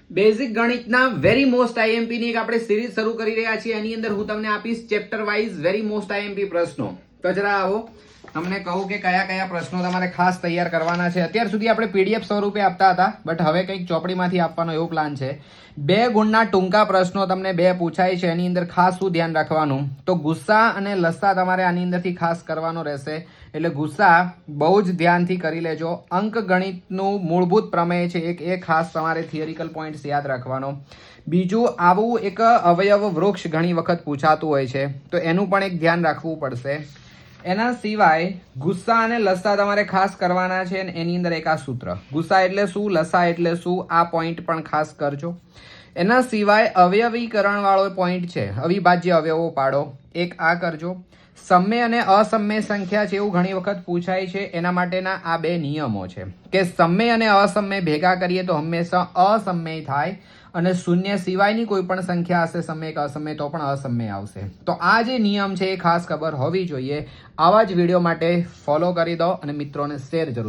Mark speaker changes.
Speaker 1: Basic ગણિતના very most IMP ની એક આપણે સિરીઝ શરૂ કરી રહ્યા છીએ. એની અંદર હું તમને આપીશ chapter wise very most IMP પ્રશ્નો. તો જરા આવો તમને કહું કે કયા કયા પ્રશ્નો તમારે ખાસ તૈયાર કરવાના છે. અત્યાર સુધી આપણે પીડીએફ સ્વરૂપે આપતા હતા, બટ હવે કંઈક ચોપડીમાંથી આપવાનો એવો પ્લાન છે. 2 ગુણના ટૂંકા પ્રશ્નો તમને 2 પૂછાય છે. એની અંદર ખાસ શું ધ્યાન રાખવાનું, તો ગુસ્સા અને લસ્સા તમારે આની અંદરથી ખાસ કરવાનો રહેશે. એટલે ગુસ્સા બહુ જ ધ્યાનથી કરી લેજો. અંક ગણિતનું મૂળભૂત પ્રમેય છે એક, એ ખાસ તમારે થિયરિકલ પોઈન્ટ્સ યાદ રાખવાનો. બીજું, આવું એક અવયવ વૃક્ષ ઘણી વખત પૂછાતું હોય છે, તો એનું પણ એક ધ્યાન રાખવું પડશે. એના સિવાય ગુસ્સા અને લસ્સા તમારે ખાસ કરવાના છે. એની અંદર એક આ સૂત્ર, ગુસ્સા એટલે શું, લસ્સા એટલે શું, આ પોઈન્ટ પણ ખાસ કરજો. એના સિવાય અવયવીકરણ વાળો પોઈન્ટ છે, અવિભાજ્ય અવયવો પાડો, એક આ કરજો. સમય અને અસમય સંખ્યા છે એવું ઘણી વખત પૂછાય છે. એના માટેના આ 2 નિયમો છે કે સમય અને અસમય ભેગા કરીએ તો હંમેશા અસમય થાય, અને શૂન્ય સિવાયની કોઈ પણ સંખ્યા હશે સમય કે અસમય તો પણ અસમય આવશે. તો આ જે નિયમ છે એ ખાસ ખબર હોવી જોઈએ. આવા જ વિડીયો માટે ફોલો કરી દો અને મિત્રોને શેર જરૂર.